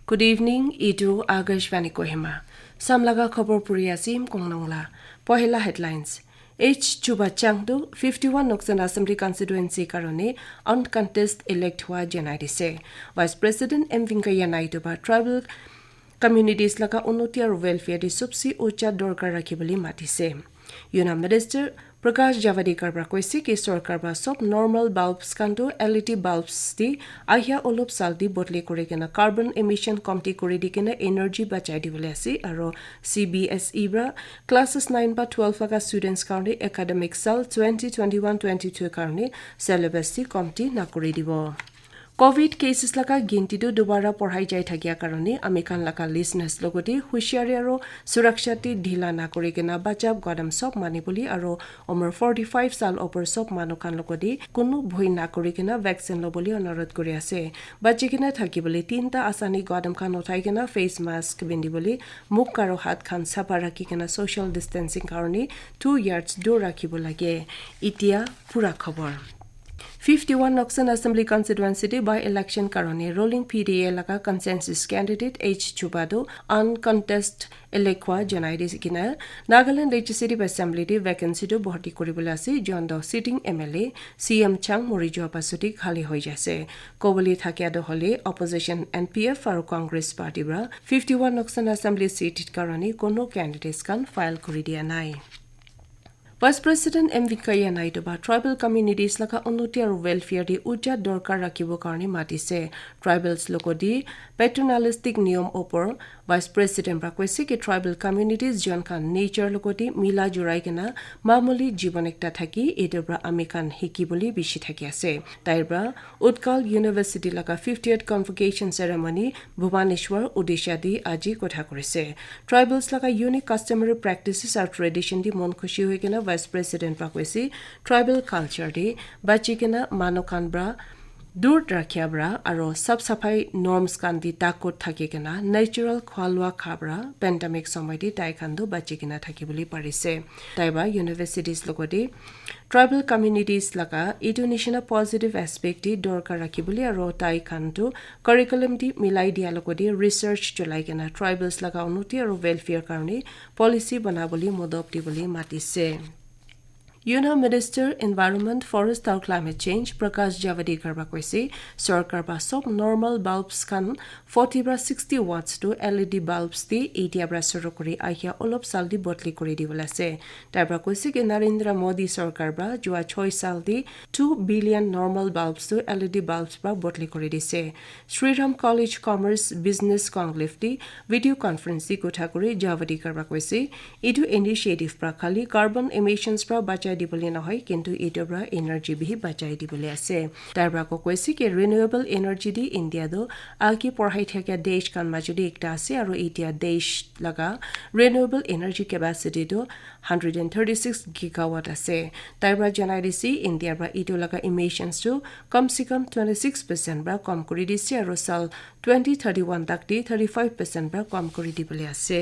Good evening, Idu Agashvani Kohima. Samlaga khobor puri asim kongnongla. Pohela headlines. Chuba Chang 51 Noksen Assembly constituency karone uncontested elect hua janai dise. Vice President M Venkaiah Naidu ba tribal communities laga unnoti aru welfare di subsi ucha dorkar rakhiboli matise. Minister Prakash Javadekar brakoisi ki sarkar ba sob normal bulbs kanto LED bulbs di ahya olop saldi botli kore kena carbon emission comty kore di kena energy bachai di bole ase aro CBSE bra classes 9 ba 12 laga students karone academic sal 2021-22 karone syllabus di comty na kore dibo. COVID cases laka ginti do dubara porhai jai thakia karone amikan laka listeners logoti hushari aro surakshati dhila na kori kena bachab godam sob manipuli aro umar 45 sal opor sob manukan logoti kunu bhoi na kori kena vaccine loboli onarat kori ase bachi kena thakiboli tinta asani godam khan uthai kena face mask bindiboli muk karo hat khan sapa rakhi kena social distancing karone 2 yards do rakhibo lage itia pura khobor 51 Noksen Assembly constituency by election karone rolling PDA laga consensus candidate Chuba uncontested elekwa janai disikina Nagaland Legislative Assembly di vacancy do bhorti koribole ase jondo sitting MLA CM Chang morijo pasoti khali hoi jase koboli thakia do hole opposition NPF aru Congress party bra 51 Noksen Assembly seat karone kono candidates kan file kori dia nai. Vice President M Venkaiah Naidu ba tribal communities laka unnoti aru welfare di uja dorkar rakhibo karone matise tribals logodi paternalistic niyom opor Vice President Prakoisi ki tribal communities jon khan nature logodi mila jurai kena mamuli jibon ekta thaki edebra amikan hikiboli bishi thaki ase taibra Utkal University laka 50th convocation ceremony Bhubaneswar Odisha di aji kotha korise tribals laka unique customary practices are tradition di mon khushi hoi kena Vice President Prakoisi tribal culture di bachikena manokan bra dur rakhya bra aro sab safai norms kan di takot thake kena natural khwalwa khabra pandemic samai di tai khandu bachikena thakiboli parise taiba universities logodi tribal communities laga Indonesian positive aspect di dorkar rakhiboli aro tai khandu curriculum di milai dia logodi research cholai kena tribals laga unnoti aro welfare karone policy banaboli modopti boli matise. Minister Environment, Forest and Climate Change Prakash Javadekar bakoisi sarkar ba sob normal bulbs kan 40 bra 60 watts to LED bulbs di 80 bra sorokori ahya olop saldi botli kori dibola se tabra koisi ke Narendra Modi sarkar ba jua 6 saldi 2 billion normal bulbs to LED bulbs bra botli kori dise Sriram College Commerce Business Conclave di video conference di kotha kori Javadekar bakoisi edu initiative pra khali carbon emissions pra bacha dibole নহয় কিন্তু এটোবৰা energy বিহি বাচাই দিবলে আছে তাৰবা কৈছে কি renewable energy দি India দো আকি পঢ়াই থকা দেশ কান মাজুদি একটা আছে আৰু এতিয়া দেশ লগা ৰিনিউৱেবল এনাৰ্জি ক্যাপাসিটি দো 136 গিগাৱাট আছে তাৰবা জনাই দিছি ইন্ডিয়াৰ বা ইটো লগা ইমিশনস টু কমসে কম 26% বা কম কৰি দিছে আৰু সাল 2031 তাক দি 35% বা কম কৰি দিবলে আছে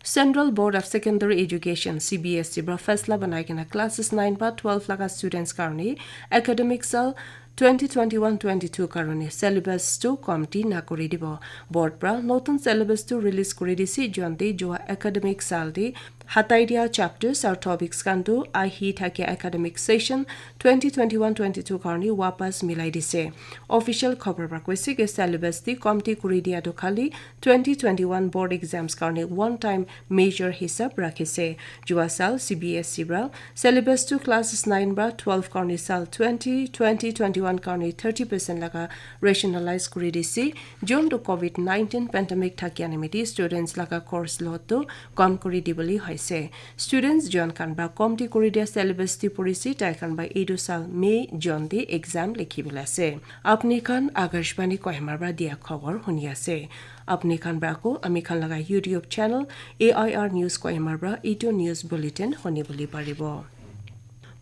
Central Board of Secondary Education CBSE bra faisla banai kena classes 9 ba 12 laga students karone academic sal 2021-22 karone syllabus to committee na kori dibo board bra notun syllabus to release kori disi jonte joa academic sal di hatai dia chapters or topics kanto I hi thake academic session 2021-22 karone wapas milai dise official khobor bra koise ke syllabus di committee kori dia do khali 2021 board exams karone one time major hisab rakhise joa sal CBSE bra syllabus to classes 9 bra 12 karone sal 2020-21 karone 30% laga rationalize kori disi jon to COVID-19 pandemic thaki animity students laga course lot to kom kori diboli hoise students jon kan ba komti kori dia syllabus ti porisi tai kan ba edu sal May jon di exam likhibole ase apni kan Agashvani Kohima ba dia khobor huni ase apni kan ba ko ami kan laga YouTube channel AIR News Kohima ba edu news bulletin honi boli paribo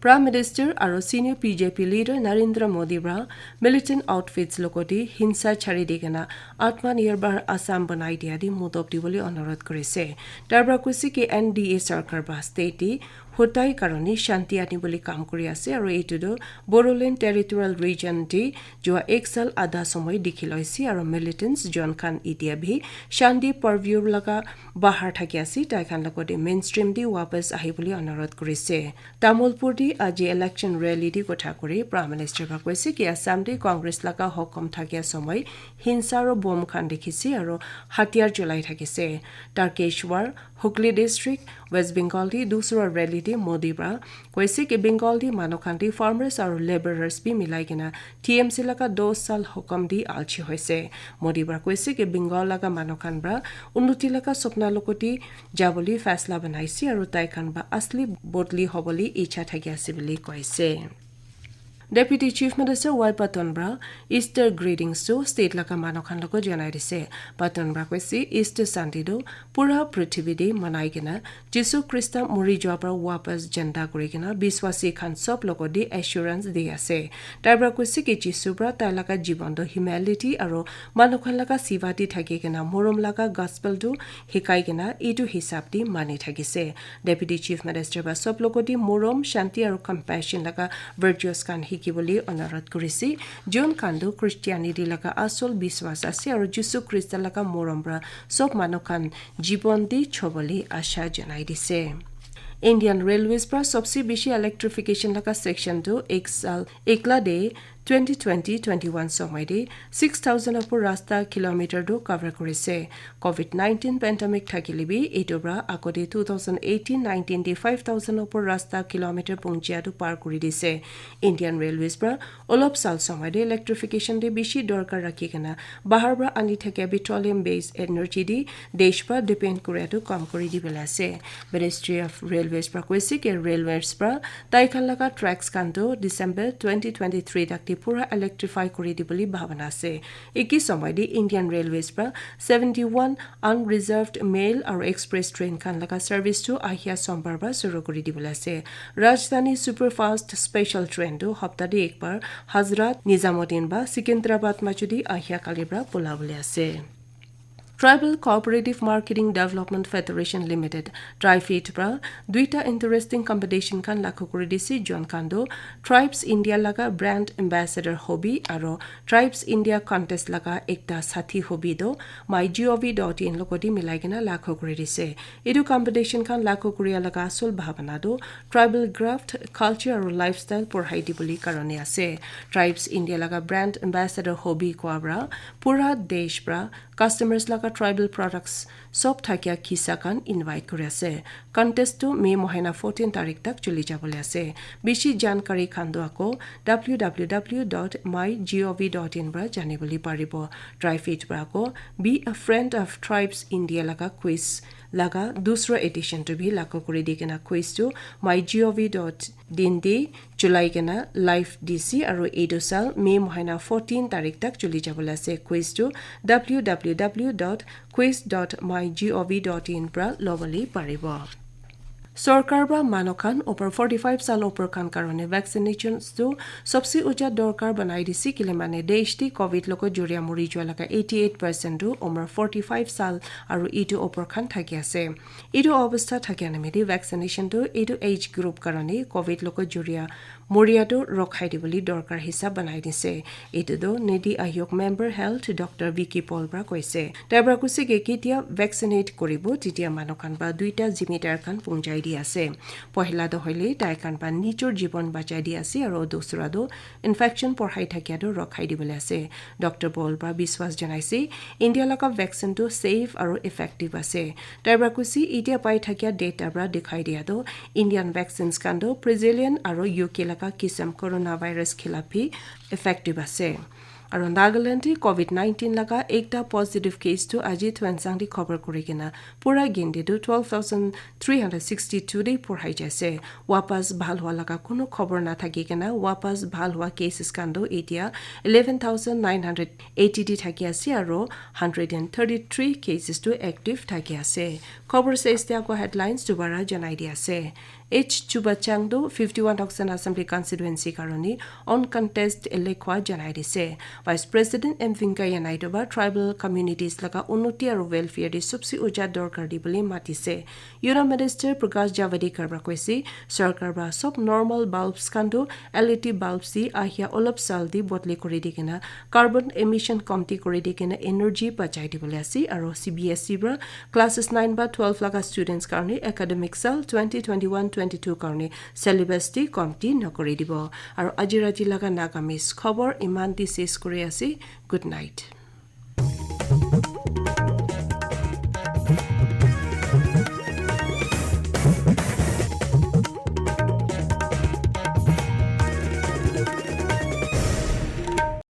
Prime Minister aro senior BJP leader Narendra Modi bra militant outfits lokoti hinsa chari digena atmanirbhar Assam banai dia di mudop diboli onorat korise tarbra kusi ke NDA sarkar ba state হোটাই কারণে শান্তি আনিবলৈ কাম কৰি আছে আৰু এইটো Bodoland Territorial Region দি যোৱা 1 সাল আধা সময় দেখি লৈছে আৰু মিলিটেন্টস জন খান ইতিয়া ভি শান্তি পাৰভিউৰ লগা বাহাৰ থাকি আছে তাইখান লগতে মেইনষ্ট্ৰীম দি वापस আহিবলৈ অনুৰোধ কৰিছে তামুলপুৰ দি আজি ইলেকশন ৰেলী দি কথা কৰি প্ৰাইম মিনিষ্টাৰ কৈছে কি আসাম দি কংগ্ৰেছ লগা হকম থাকিয়া সময় হিংসা আৰু বম খান দেখিছে আৰু হাতিয়াৰ জ্বলাই থাকিছে Tarakeswar Hooghly district West Bengal di dusra rally di Modi bra koise ke Bengal di manokhanti farmers aru laborers bi milai kena TMC laka 2 sal hukum di alchi hoise Modi bra koise ke Bengal laga manokhan bra unnoti laka sopna lokoti jaboli faisla banaisi aru tai khan ba asli bodli hoboli icha thaki ase bili koise Deputy Chief Minister Y. Patonbra Easter greetings to state laka manokhan loko janai dise Patonbra koisi Easter Sunday do pura prithvi de manai kena Jesu Christa mori joa pra wapas janda kori kena biswasi khan sob loko de assurance de ase Tabra koisi ke Jesu bra ta laka jibon do humility aro manokhan laka sivati thaki kena morom laka gospel do hikai kena etu hisab di mani thakise Deputy Chief Minister ba sob loko de morom shanti aro compassion laka virtuous kan কিবলি অনুৰোধ কৰিছে জন কান্দো খ্ৰীষ্টিয়ানিটি লগা আসল বিশ্বাস আছে আৰু যীশু খ্ৰীষ্ট লগা মৰমৰা সব মানুহখান জীৱন দি ছবলি আশা জনাই দিছে Indian Railways pra सबसे बेसी इलेक्ट्रिफिकेशन लगा सेक्शन तो एक साल एकला दे 2020-21 समय दे 6000 अपर रास्ता किलोमीटर दो कवर करिसे कोविड-19 पेंडेमिक থাকিলিবি এটোবৰা আকতে 2018-19 দে 5000 अपर रास्ता किलोमीटर পঞ্চিয়া দো পাৰ কৰি দিছে ইন্ডিয়ান ৰেলৱেজ পৰা অলপ সাল সময় দে ইলেক্ট্ৰিফিকেशन দে বেছি দৰকাৰ ৰাখি কেনা বাহাৰ পৰা আনি থাকে পেট্ৰলিয়াম বেস এনাৰ্জি দি দেশ পৰা ডিপেন্ড কৰিটো কম কৰি দিবলে আছে মিনিষ্ট্ৰি অফ ৰেলৱেজ পৰা কৈছে কি ৰেলৱেজ পৰা তাইখান লগা ট্ৰেক্স কান্টো ডিসেম্বৰ 2023 তক pura electrify kori diboli bhavana ase eki samay di Indian Railways pra 71 unreserved mail or express train kan laga service to ahia sombar ba shuru kori dibole ase Rajdhani superfast special train do hafta di ekbar Hazrat Nizamuddin ba Sikandrabad majudi ahia kalibra polabole ase Tribal Cooperative Marketing Development Federation Limited Trifeed pra duita interesting competition kan lakho kori disi John Kando Tribes India laga brand ambassador hobby aro Tribes India contest laga ekta sathi hobby do mygov.in lokoti milai kena lakho kori dise edu competition kan lakho koria laga asol bhavana do tribal craft culture aro lifestyle porhai diboli karone ase Tribes India laga brand ambassador hobby kwabra pura desh pra customers laga tribal products sob thakia khisa kan invite kori ase contest to May mohina 14 tarikh tak chuli jabole ase bishi jankari khando ako www.mygov.in bra janiboli paribo Trifeed bra ko be a friend of Tribes India laga quiz laga dusra edition to be lako kori dikena quiz to mygov.in de July kena live DC aro edosal May mohina 14 tarikh tak chuli jabole ase quiz to www.quiz.mygov.in bra lobali paribo Sarkar ba manokhan over 45 sal upor kan karone vaccinations to सबसे ऊंचा दरकार बनाई दिसी किले माने देश ती covid लोको जुरिया मुरी जोलाका 88% do उमर 45 साल आरो इटो upor kan थाकी আছে इटो अवस्था थाकी आनेमेदी vaccination to इटो age group karone कोविड लोको जुरिया मुरियाটো ৰখাই দিবলি দৰকাৰ হিচাপ বনাই দিছে এটো NITI Aayog member health doctor V K পলব্ৰা কৈছে তাইব্ৰা কৈছে কেতিয়া ভ্যাকসিনেট কৰিব তেতিয়া মানকান বা দুইটা জিমিটাৰ খান পঞ্জাই দি আছে পহিলা দহলি তাইকান বা নিচৰ জীৱন বাঁচাই দি আছে আৰু দুসৰাটো ইনফেকচন পঢ়াই থাকিয়াটো ৰখাই দিবলে আছে ডক্টৰ পলব্ৰা বিশ্বাস জনাইছে ইণ্ডিয়া লকা ভ্যাকসিনটো সেফ আৰু ইফেক্টিভ আছে তাইব্ৰা কৈছে ইতিয়া পাই থাকিয়া ডেটাব্ৰা দেখাই দিয়াটো ইণ্ডিয়ান ভ্যাকসিনছ কাণ্ডো ব্ৰাজিলিয়ান আৰু UK laka kisam coronavirus khilafi effective ase aro Nagaland COVID-19 laga ekta positive case to aji twensang di khobor kurigena pura gindi do 12362 de porhai jase wapas bhal hwa laga kono khobor na thaki kena wapas bhal hwa cases kando etia 11980 di thaki ase aro 133 cases to active thaki ase khobor se istia ko headlines dubara janai di ase Chuba Chang do 51 Noksen Assembly constituency karoni uncontested elekwa janai dise Vice President M Venkaiah Naidu ba tribal communities laga unnoti aru welfare di subsi uja dorkar di boli matise. Union Minister Prakash Javadekar ba koisi sarkar ba sob normal bulbs kandu LED bulbs di ahia olop sal di botli kori dikena carbon emission komti kori dikena energy bachai di boli asi aru CBSE bra classes 9 ba 12 laga students karni academic sal 2021-22 karni syllabus di komti nokori dibo aru ajirati laga Nagamese khobor iman di ses kori asi. Good night.